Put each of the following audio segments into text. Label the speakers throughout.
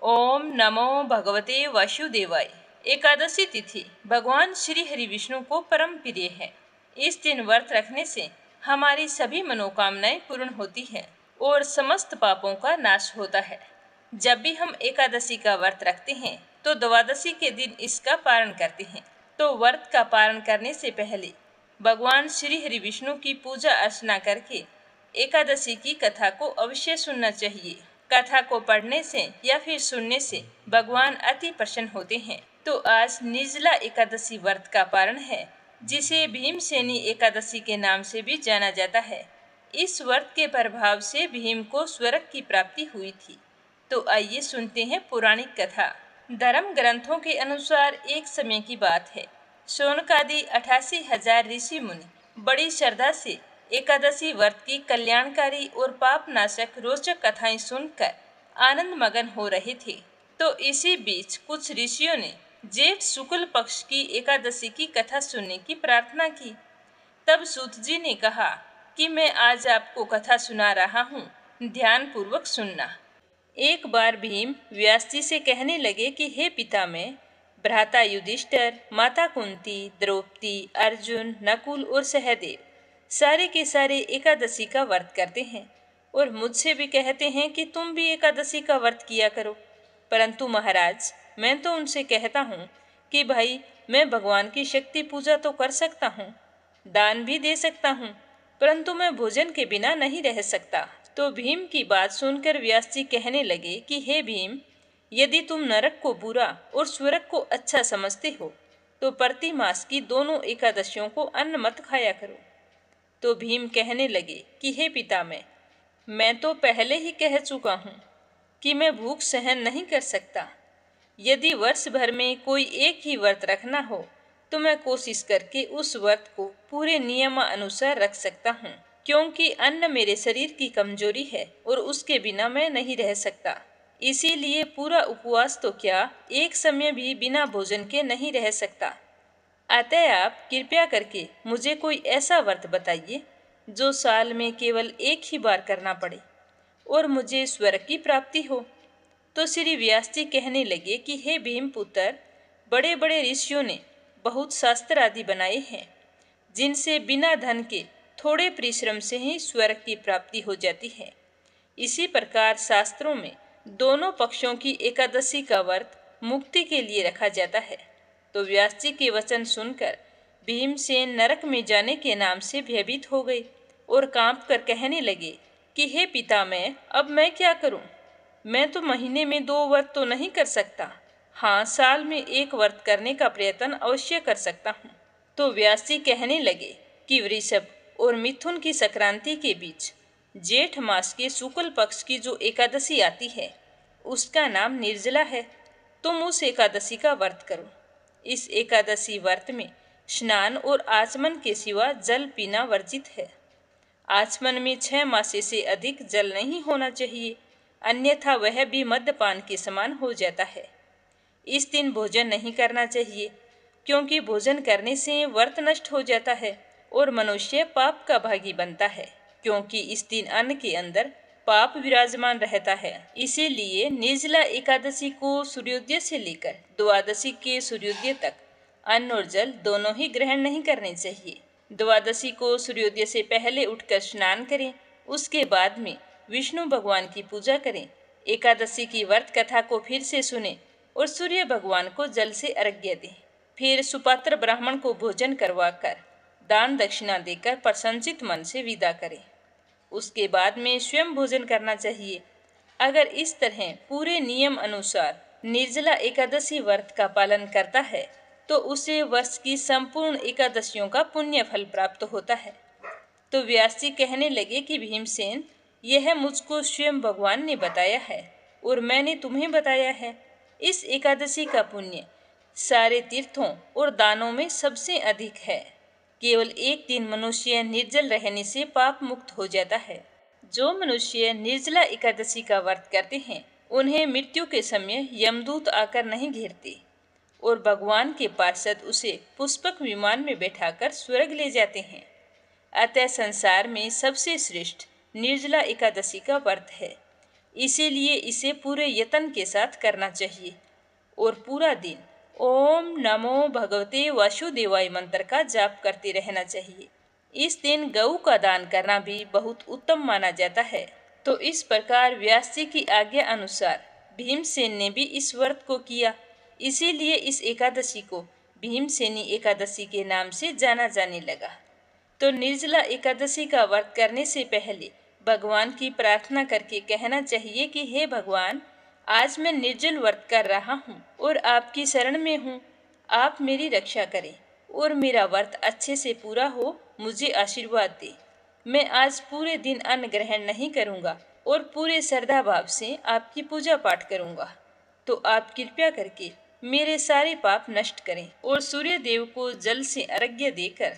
Speaker 1: ओम नमो भगवते वासुदेवाय। एकादशी तिथि भगवान श्री हरि विष्णु को परम प्रिय है। इस दिन व्रत रखने से हमारी सभी मनोकामनाएं पूर्ण होती हैं और समस्त पापों का नाश होता है। जब भी हम एकादशी का व्रत रखते हैं तो द्वादशी के दिन इसका पारण करते हैं। तो व्रत का पारण करने से पहले भगवान श्री हरि विष्णु की पूजा अर्चना करके एकादशी की कथा को अवश्य सुनना चाहिए। कथा को पढ़ने से या फिर सुनने से भगवान अति प्रसन्न होते हैं। तो आज निर्जला एकादशी व्रत का पारण है, जिसे भीमसेनी एकादशी के नाम से भी जाना जाता है। इस व्रत के प्रभाव से भीम को स्वर्ग की प्राप्ति हुई थी। तो आइए सुनते हैं पौराणिक कथा। धर्म ग्रंथों के अनुसार एक समय की बात है, शौनकादि 88,000 ऋषि मुनि बड़ी श्रद्धा से एकादशी व्रत की कल्याणकारी और पाप नाशक रोचक कथाएं सुनकर आनंद मगन हो रहे थे। तो इसी बीच कुछ ऋषियों ने जेठ शुक्ल पक्ष की एकादशी की कथा सुनने की प्रार्थना की। तब सूत जी ने कहा कि मैं आज आपको कथा सुना रहा हूँ, ध्यान पूर्वक सुनना। एक बार भीम व्यास जी से कहने लगे कि हे पितामह, भ्राता युधिष्ठिर, माता कुंती, द्रौपदी, अर्जुन, नकुल और सहदेव सारे के सारे एकादशी का व्रत करते हैं और मुझसे भी कहते हैं कि तुम भी एकादशी का व्रत किया करो। परंतु महाराज, मैं तो उनसे कहता हूँ कि भाई, मैं भगवान की शक्ति पूजा तो कर सकता हूँ, दान भी दे सकता हूँ, परंतु मैं भोजन के बिना नहीं रह सकता। तो भीम की बात सुनकर व्यास जी कहने लगे कि हे भीम, यदि तुम नरक को बुरा और स्वर्ग को अच्छा समझते हो तो प्रति मास की दोनों एकादशियों को अन्न मत खाया करो। तो भीम कहने लगे कि हे पितामह, मैं तो पहले ही कह चुका हूँ कि मैं भूख सहन नहीं कर सकता। यदि वर्ष भर में कोई एक ही व्रत रखना हो तो मैं कोशिश करके उस व्रत को पूरे नियमानुसार रख सकता हूँ, क्योंकि अन्न मेरे शरीर की कमजोरी है और उसके बिना मैं नहीं रह सकता। इसीलिए पूरा उपवास तो क्या, एक समय भी बिना भोजन के नहीं रह सकता। अतः आप कृपया करके मुझे कोई ऐसा व्रत बताइए जो साल में केवल एक ही बार करना पड़े और मुझे स्वर्ग की प्राप्ति हो। तो श्री व्यास जी कहने लगे कि हे भीम पुत्र, बड़े बड़े ऋषियों ने बहुत शास्त्र आदि बनाए हैं, जिनसे बिना धन के थोड़े परिश्रम से ही स्वर्ग की प्राप्ति हो जाती है। इसी प्रकार शास्त्रों में दोनों पक्षों की एकादशी का व्रत मुक्ति के लिए रखा जाता है। तो व्यास जी के वचन सुनकर भीमसेन नरक में जाने के नाम से भयभीत हो गए और कांप कर कहने लगे कि हे पितामह, अब मैं क्या करूं? मैं तो महीने में 2 व्रत तो नहीं कर सकता। हाँ, साल में 1 व्रत करने का प्रयत्न अवश्य कर सकता हूँ। तो व्यास जी कहने लगे कि वृषभ और मिथुन की संक्रांति के बीच जेठ मास के शुक्ल पक्ष की जो एकादशी आती है, उसका नाम निर्जला है। तुम उस एकादशी का व्रत करो। इस एकादशी व्रत में स्नान और आचमन के सिवा जल पीना वर्जित है। आचमन में 6 मासे से अधिक जल नहीं होना चाहिए, अन्यथा वह भी मद्यपान के समान हो जाता है। इस दिन भोजन नहीं करना चाहिए, क्योंकि भोजन करने से व्रत नष्ट हो जाता है और मनुष्य पाप का भागी बनता है, क्योंकि इस दिन अन्न के अंदर पाप विराजमान रहता है। इसीलिए निर्जला एकादशी को सूर्योदय से लेकर द्वादशी के सूर्योदय तक अन्न और जल दोनों ही ग्रहण नहीं करने चाहिए। द्वादशी को सूर्योदय से पहले उठकर स्नान करें, उसके बाद में विष्णु भगवान की पूजा करें, एकादशी की व्रत कथा को फिर से सुने और सूर्य भगवान को जल से अर्घ्य दें। फिर सुपात्र ब्राह्मण को भोजन करवाकर दान दक्षिणा देकर प्रसन्नचित मन से विदा करें। उसके बाद में स्वयं भोजन करना चाहिए। अगर इस तरह पूरे नियम अनुसार निर्जला एकादशी व्रत का पालन करता है तो उसे वर्ष की संपूर्ण एकादशियों का पुण्य फल प्राप्त होता है। तो व्यास जी कहने लगे कि भीमसेन, यह मुझको स्वयं भगवान ने बताया है और मैंने तुम्हें बताया है। इस एकादशी का पुण्य सारे तीर्थों और दानों में सबसे अधिक है। केवल एक दिन मनुष्य निर्जल रहने से पाप मुक्त हो जाता है। जो मनुष्य निर्जला एकादशी का व्रत करते हैं, उन्हें मृत्यु के समय यमदूत आकर नहीं घेरते और भगवान के पार्षद उसे पुष्पक विमान में बैठाकर स्वर्ग ले जाते हैं। अतः संसार में सबसे श्रेष्ठ निर्जला एकादशी का व्रत है। इसीलिए इसे पूरे यत्न के साथ करना चाहिए और पूरा दिन ओम नमो भगवते वासुदेवाय मंत्र का जाप करते रहना चाहिए। इस दिन गऊ का दान करना भी बहुत उत्तम माना जाता है। तो इस प्रकार व्यास जी की आज्ञा अनुसार भीमसेन ने भी इस व्रत को किया। इसीलिए इस एकादशी को भीमसेनी एकादशी के नाम से जाना जाने लगा। तो निर्जला एकादशी का व्रत करने से पहले भगवान की प्रार्थना करके कहना चाहिए कि हे भगवान, आज मैं निर्जल व्रत कर रहा हूँ और आपकी शरण में हूँ। आप मेरी रक्षा करें और मेरा व्रत अच्छे से पूरा हो, मुझे आशीर्वाद दे। मैं आज पूरे दिन अन्न ग्रहण नहीं करूँगा और पूरे श्रद्धा भाव से आपकी पूजा पाठ करूँगा। तो आप कृपया करके मेरे सारे पाप नष्ट करें। और सूर्य देव को जल से अर्घ्य देकर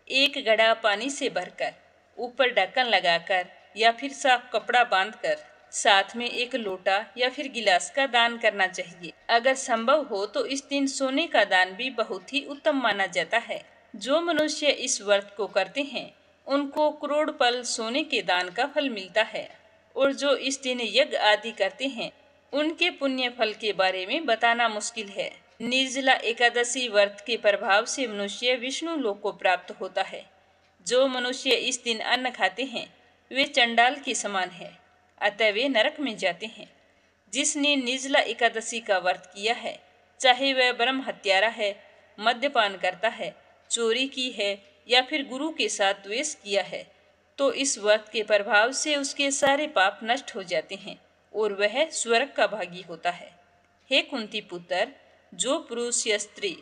Speaker 1: एक घड़ा पानी से भरकर ऊपर ढक्कन लगाकर या फिर साफ कपड़ा बांधकर साथ में एक लोटा या फिर गिलास का दान करना चाहिए। अगर संभव हो तो इस दिन सोने का दान भी बहुत ही उत्तम माना जाता है। जो मनुष्य इस व्रत को करते हैं उनको करोड़ पल सोने के दान का फल मिलता है। और जो इस दिन यज्ञ आदि करते हैं उनके पुण्य फल के बारे में बताना मुश्किल है। निर्जला एकादशी व्रत के प्रभाव से मनुष्य विष्णु लोक को प्राप्त होता है। जो मनुष्य इस दिन अन्न खाते हैं वे चंडाल के समान है, अतः वे नरक में जाते हैं। जिसने निर्जला एकादशी का व्रत किया है, चाहे वह ब्रह्म हत्यारा है, मद्यपान करता है, चोरी की है या फिर गुरु के साथ द्वेष किया है, तो इस व्रत के प्रभाव से उसके सारे पाप नष्ट हो जाते हैं और वह स्वर्ग का भागी होता है। हे कुंती पुत्र, जो पुरुष या स्त्री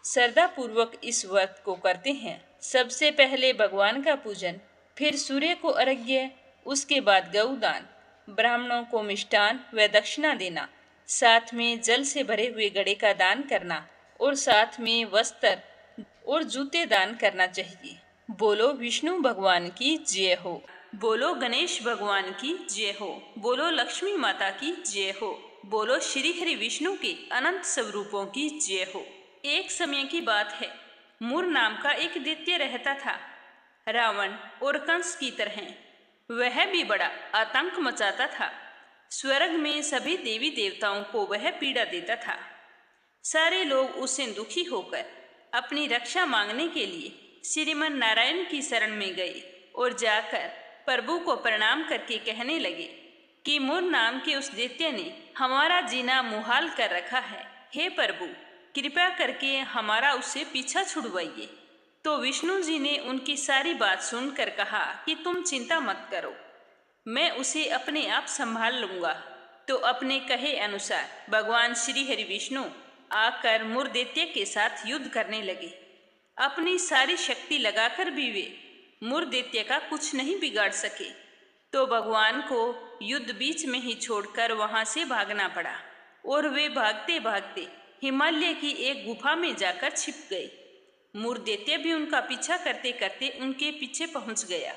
Speaker 1: श्रद्धा पूर्वक इस व्रत को करते हैं, सबसे पहले भगवान का पूजन, फिर सूर्य को अर्घ्य, उसके बाद गौदान, ब्राह्मणों को मिष्टान व दक्षिणा देना, साथ में जल से भरे हुए घड़े का दान करना और साथ में वस्त्र और जूते दान करना चाहिए। बोलो विष्णु भगवान की जय हो। बोलो गणेश भगवान की जय हो। बोलो लक्ष्मी माता की जय हो। बोलो श्री हरि विष्णु के अनंत स्वरूपों की जय हो। एक समय की बात है, मूर नाम का एक दैत्य रहता था, रावण और कंस की तरह। वह भी बड़ा आतंक मचाता था। स्वर्ग में सभी देवी देवताओं को वह पीड़ा देता था। सारे लोग उससे दुखी होकर अपनी रक्षा मांगने के लिए श्रीमन नारायण की शरण में गए और जाकर प्रभु को प्रणाम करके कहने लगे कि मूर नाम के उस दैत्य ने हमारा जीना मुहाल कर रखा है। हे प्रभु, कृपया करके हमारा उससे पीछा छुड़वाइए। तो विष्णु जी ने उनकी सारी बात सुनकर कहा कि तुम चिंता मत करो, मैं उसे अपने आप संभाल लूंगा। तो अपने कहे अनुसार भगवान श्री हरि विष्णु आकर मूर दैत्य के साथ युद्ध करने लगे। अपनी सारी शक्ति लगाकर भी वे मूर दैत्य का कुछ नहीं बिगाड़ सके। तो भगवान को युद्ध बीच में ही छोड़कर वहां से भागना पड़ा और वे भागते भागते हिमालय की एक गुफा में जाकर छिप गए। मूर दैत्य भी उनका पीछा करते करते उनके पीछे पहुंच गया।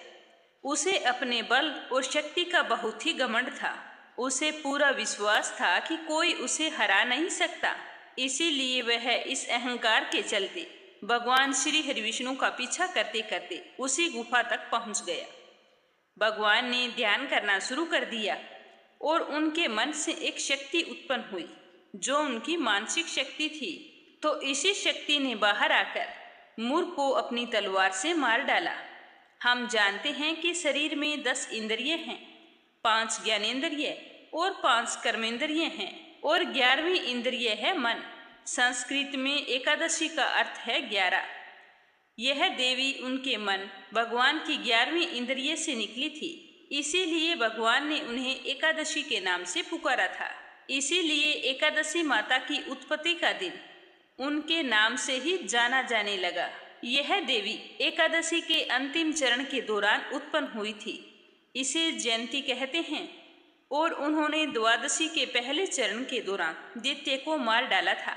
Speaker 1: उसे अपने बल और शक्ति का बहुत ही घमंड था। उसे पूरा विश्वास था कि कोई उसे हरा नहीं सकता। इसीलिए वह इस अहंकार के चलते भगवान श्री हरि विष्णु का पीछा करते करते उसी गुफा तक पहुंच गया। भगवान ने ध्यान करना शुरू कर दिया और उनके मन से एक शक्ति उत्पन्न हुई जो उनकी मानसिक शक्ति थी। तो इसी शक्ति ने बाहर आकर मूर को अपनी तलवार से मार डाला। हम जानते हैं कि शरीर में 10 इंद्रिय हैं, 5 ज्ञानेंद्रिय और 5 कर्मेंद्रिय हैं और 11वीं इंद्रिय है मन। संस्कृत में एकादशी का अर्थ है 11। यह देवी उनके मन भगवान की 11वीं इंद्रिय से निकली थी। इसीलिए भगवान ने उन्हें एकादशी के नाम से पुकारा था। इसीलिए एकादशी माता की उत्पत्ति का दिन उनके नाम से ही जाना जाने लगा। यह देवी एकादशी के अंतिम चरण के दौरान उत्पन्न हुई थी। इसे जयंती कहते हैं और उन्होंने द्वादशी के पहले चरण के दौरान दैत्य को मार डाला था।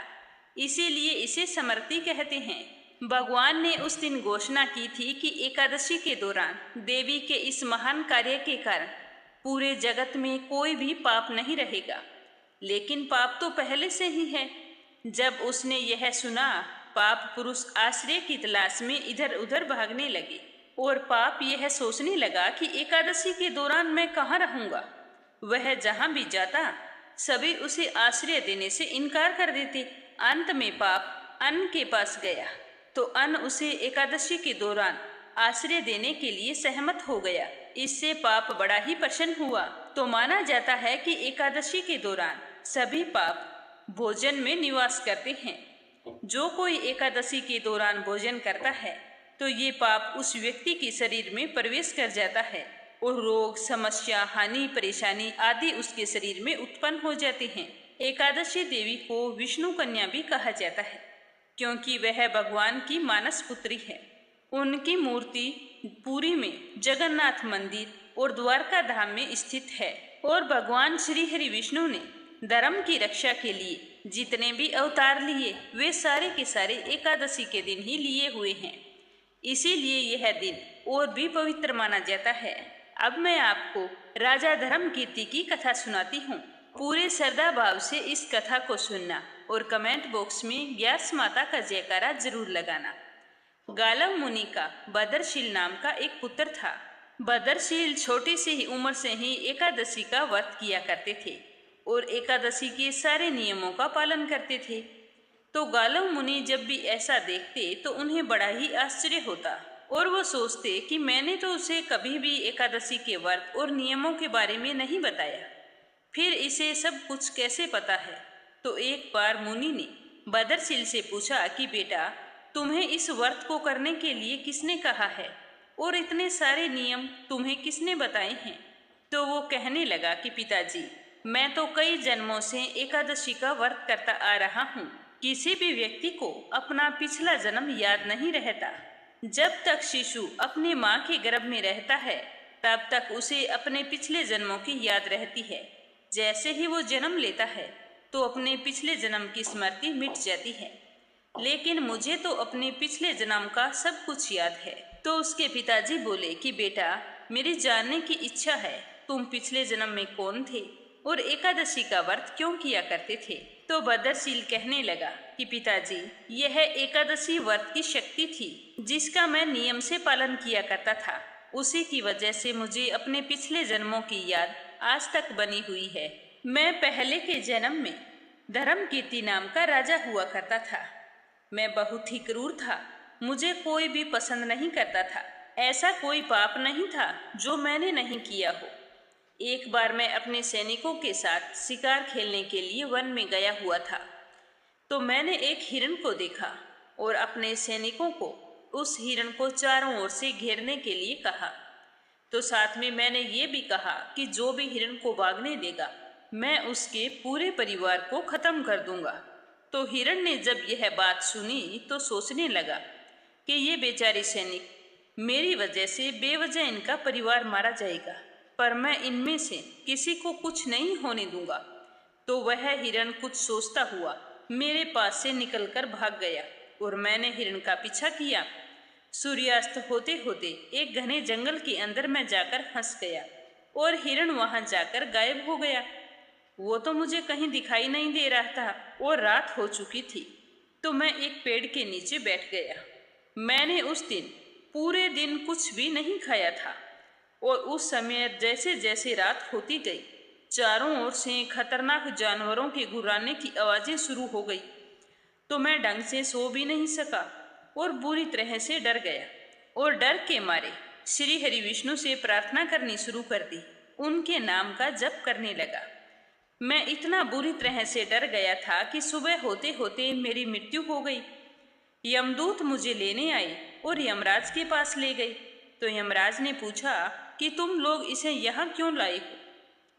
Speaker 1: इसीलिए इसे समर्ति कहते हैं। भगवान ने उस दिन घोषणा की थी कि एकादशी के दौरान देवी के इस महान कार्य के कारण पूरे जगत में कोई भी पाप नहीं रहेगा। लेकिन पाप तो पहले से ही है। जब उसने यह सुना, पाप पुरुष आश्रय की तलाश में इधर उधर भागने लगे और पाप यह सोचने लगा कि एकादशी के दौरान मैं कहाँ रहूँगा। वह जहाँ भी जाता सभी उसे आश्रय देने से इनकार कर देते। अंत में पाप अन्न के पास गया तो अन्न उसे एकादशी के दौरान आश्रय देने के लिए सहमत हो गया। इससे पाप बड़ा ही प्रसन्न हुआ। तो माना जाता है कि एकादशी के दौरान सभी पाप भोजन में निवास करते हैं। जो कोई एकादशी के दौरान भोजन करता है तो ये पाप उस व्यक्ति के शरीर में प्रवेश कर जाता है और रोग, समस्या, हानि, परेशानी आदि उसके शरीर में उत्पन्न हो जाते हैं। एकादशी देवी को विष्णु कन्या भी कहा जाता है क्योंकि वह भगवान की मानस पुत्री है। उनकी मूर्ति पुरी में जगन्नाथ मंदिर और द्वारका धाम में स्थित है। और भगवान श्री हरि विष्णु ने धर्म की रक्षा के लिए जितने भी अवतार लिए वे सारे के सारे एकादशी के दिन ही लिए हुए हैं। इसीलिए यह दिन और भी पवित्र माना जाता है। अब मैं आपको राजा धर्मकीर्ति की कथा सुनाती हूँ। पूरे श्रद्धा भाव से इस कथा को सुनना और कमेंट बॉक्स में व्यास माता का जयकारा जरूर लगाना। गालव मुनि का बदरशील नाम का एक पुत्र था। बदरशील छोटी सी ही उम्र से ही एकादशी का व्रत किया करते थे और एकादशी के सारे नियमों का पालन करते थे। तो गालव मुनि जब भी ऐसा देखते तो उन्हें बड़ा ही आश्चर्य होता और वो सोचते कि मैंने तो उसे कभी भी एकादशी के व्रत और नियमों के बारे में नहीं बताया, फिर इसे सब कुछ कैसे पता है। तो एक बार मुनि ने बदरशील से पूछा कि बेटा, तुम्हें इस व्रत को करने के लिए किसने कहा है और इतने सारे नियम तुम्हें किसने बताए हैं। तो वो कहने लगा कि पिताजी, मैं तो कई जन्मों से एकादशी का व्रत करता आ रहा हूँ। किसी भी व्यक्ति को अपना पिछला जन्म याद नहीं रहता। जब तक शिशु अपनी माँ के गर्भ में रहता है तब तक उसे अपने पिछले जन्मों की याद रहती है। जैसे ही वो जन्म लेता है तो अपने पिछले जन्म की स्मृति मिट जाती है। लेकिन मुझे तो अपने पिछले जन्म का सब कुछ याद है। तो उसके पिताजी बोले कि बेटा, मेरी जानने की इच्छा है, तुम पिछले जन्म में कौन थे और एकादशी का व्रत क्यों किया करते थे। तो बदरशील कहने लगा कि पिताजी, यह एकादशी व्रत की शक्ति थी जिसका मैं नियम से पालन किया करता था। उसी की वजह से मुझे अपने पिछले जन्मों की याद आज तक बनी हुई है। मैं पहले के जन्म में धर्मकीर्ति नाम का राजा हुआ करता था। मैं बहुत ही क्रूर था, मुझे कोई भी पसंद नहीं करता था। ऐसा कोई पाप नहीं था जो मैंने नहीं किया हो। एक बार मैं अपने सैनिकों के साथ शिकार खेलने के लिए वन में गया हुआ था। तो मैंने एक हिरण को देखा और अपने सैनिकों को उस हिरण को चारों ओर से घेरने के लिए कहा। तो साथ में मैंने ये भी कहा कि जो भी हिरण को भागने देगा मैं उसके पूरे परिवार को खत्म कर दूंगा। तो हिरण ने जब यह बात सुनी तो सोचने लगा कि ये बेचारी सैनिक, मेरी वजह से बेवजह इनका परिवार मारा जाएगा, पर मैं इनमें से किसी को कुछ नहीं होने दूंगा। तो वह हिरण कुछ सोचता हुआ मेरे पास से निकलकर भाग गया और मैंने हिरण का पीछा किया। सूर्यास्त होते होते एक घने जंगल के अंदर मैं जाकर फंस गया और हिरण वहां जाकर गायब हो गया। वो तो मुझे कहीं दिखाई नहीं दे रहा था और रात हो चुकी थी। तो मैं एक पेड़ के नीचे बैठ गया। मैंने उस दिन पूरे दिन कुछ भी नहीं खाया था और उस समय जैसे जैसे रात होती गई चारों ओर से खतरनाक जानवरों के गुर्राने की आवाज़ें शुरू हो गई। तो मैं ढंग से सो भी नहीं सका और बुरी तरह से डर गया और डर के मारे श्री हरि विष्णु से प्रार्थना करनी शुरू कर दी। उनके नाम का जप करने लगा। मैं इतना बुरी तरह से डर गया था कि सुबह होते होते मेरी मृत्यु हो गई। यमदूत मुझे लेने आए और यमराज के पास ले गए। तो यमराज ने पूछा कि तुम लोग इसे यहाँ क्यों लाए हो?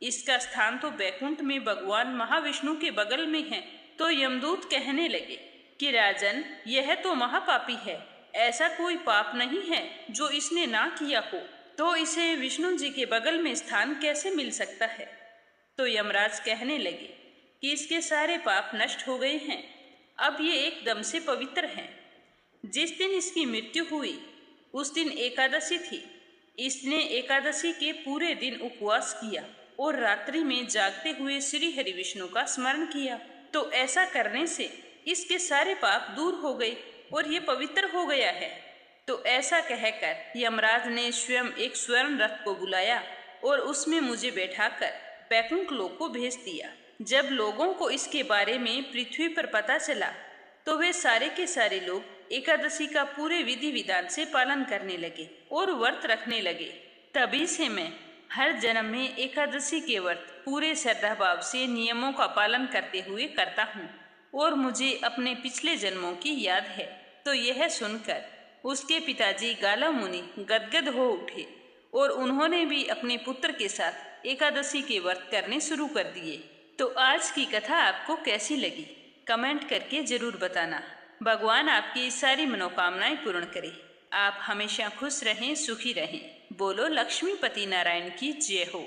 Speaker 1: इसका स्थान तो बैकुंठ में भगवान महाविष्णु के बगल में है। तो यमदूत कहने लगे कि राजन, यह तो महापापी है, ऐसा कोई पाप नहीं है जो इसने ना किया हो, तो इसे विष्णु जी के बगल में स्थान कैसे मिल सकता है। तो यमराज कहने लगे कि इसके सारे पाप नष्ट हो गए हैं, अब ये एकदम से पवित्र हैं। जिस दिन इसकी मृत्यु हुई उस दिन एकादशी थी। इसने एकादशी के पूरे दिन उपवास किया और रात्रि में जागते हुए श्री हरि विष्णु का स्मरण किया। तो ऐसा करने से इसके सारे पाप दूर हो गए और ये पवित्र हो गया है। तो ऐसा कहकर यमराज ने स्वयं एक स्वर्ण रथ को बुलाया और उसमें मुझे बैठाकर पैकुंक को भेज दिया। जब लोगों को इसके बारे में पृथ्वी पर पता चला तो वे सारे के सारे लोग एकादशी का पूरे विधि विधान से पालन करने लगे और व्रत रखने लगे। तभी से मैं हर जन्म में एकादशी के व्रत पूरे श्रद्धा भाव से नियमों का पालन करते हुए करता हूँ और मुझे अपने पिछले जन्मों की याद है। तो यह सुनकर उसके पिताजी गाला मुनि गदगद हो उठे और उन्होंने भी अपने पुत्र के साथ एकादशी के व्रत करने शुरू कर दिए। तो आज की कथा आपको कैसी लगी कमेंट करके जरूर बताना। भगवान आपकी सारी मनोकामनाएं पूर्ण करे। आप हमेशा खुश रहें, सुखी रहें। बोलो लक्ष्मीपति नारायण की जय हो।